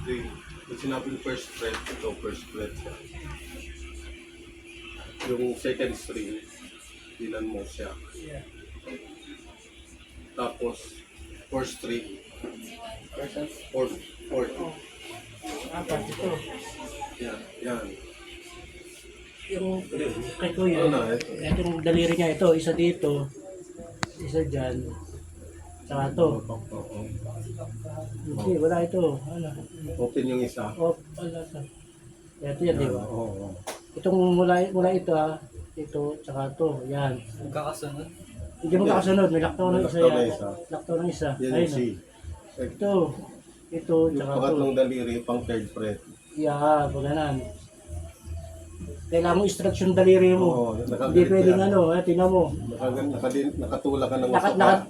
string. Yung sinabing first fret, ito first fret siya. Yung second string, dinan mo siya. Yeah. Tapos, fourth string, Person. fourth. Oh. Apat ito. Yan, yan. Yung kay Kuya, Ano na, ito? itong daliri niya ito, isa dito, isa dyan, saka ito. Oo. Hindi, wala ito. Ano? Open yung isa. Oh, wala ito. Ito yan, di ba? Oo. Itong mula ito ito, tsaka ito, yan. Magkakasunod. Hindi mo kakasunod, may laktaw ng isa Laktaw yan. na isa. Laktaw ng isa. Yan yung Ayun. C. Ito, ito, Yung tsaka ito. pangatlong daliri, pang third fret. Yeah, paganan. Kailangan mo instruction daliri mo. Oo, Hindi pwedeng ano, tinan mo. Nakatulak ka ng Naka- usapan. naka-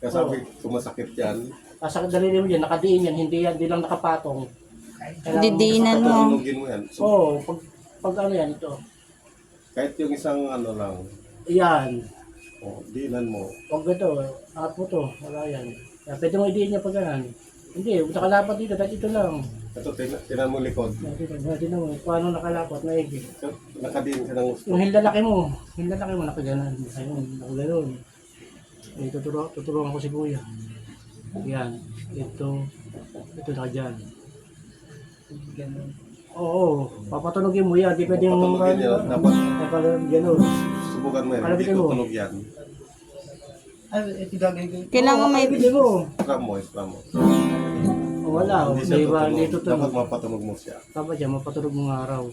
Kaya sabi, sumasakit yan. Sa daliri mo yan, nakadiin yan, hindi yan, hindi lang nakapatong. Kailangan mo- Didiinan mo. Patulugin mo yan. So, Oo, pag ano yan, ito. kahit yung isang ano lang, Yan. dinan mo. Pag ito, angat mo to, wala yan. Kaya pwede mo idiin niya pag ganun. Hindi, nakalapat dito, dahil ito lang. Ito, tinan mo likod. Dito mo, paano nakalapat, naigit. So, nakadiin ka ng gusto. Yung hinlalaki mo nakaganan. Ayun, nakaganon. Eh, tuturuan ko si Kuya. Yan, ito naka dyan. Ganun. Oo, papatunogin mo yan, di pwedeng Patulugin yan. Dapat gano'n. subukan mo yan. Alam Hindi mo. tutunog yan. Ay, ito gagawin ko. Kailangan may... Hindi mo. Strum mo, strum mo. O wala, o, Hindi sa siya iba, hindi tutunog. tutunog. Dapat mapatunog mo siya. Dapat yan, mapatunog mong araw.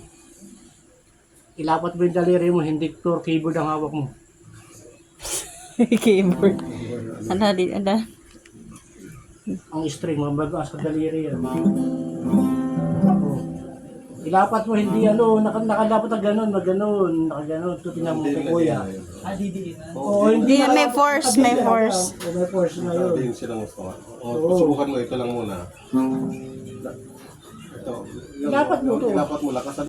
Ilapat mo yung daliri mo, hindi core keyboard ang hawak mo. Keyboard. Ano, ano? Ang string, mabagas sa daliri yan. O. Ilapat mo, hindi ano, nakalapat na gano'n, nakaganon. Ito tingnan mo kay Kuya. Ah, didiin na. O, Hindi, may nakalapat. force, may force. O, may force na yun. Nakadiin silang gusto. Oo. Subukan mo, ito lang muna. Ito. Ilapat mo to. Ilapat mo, lakasan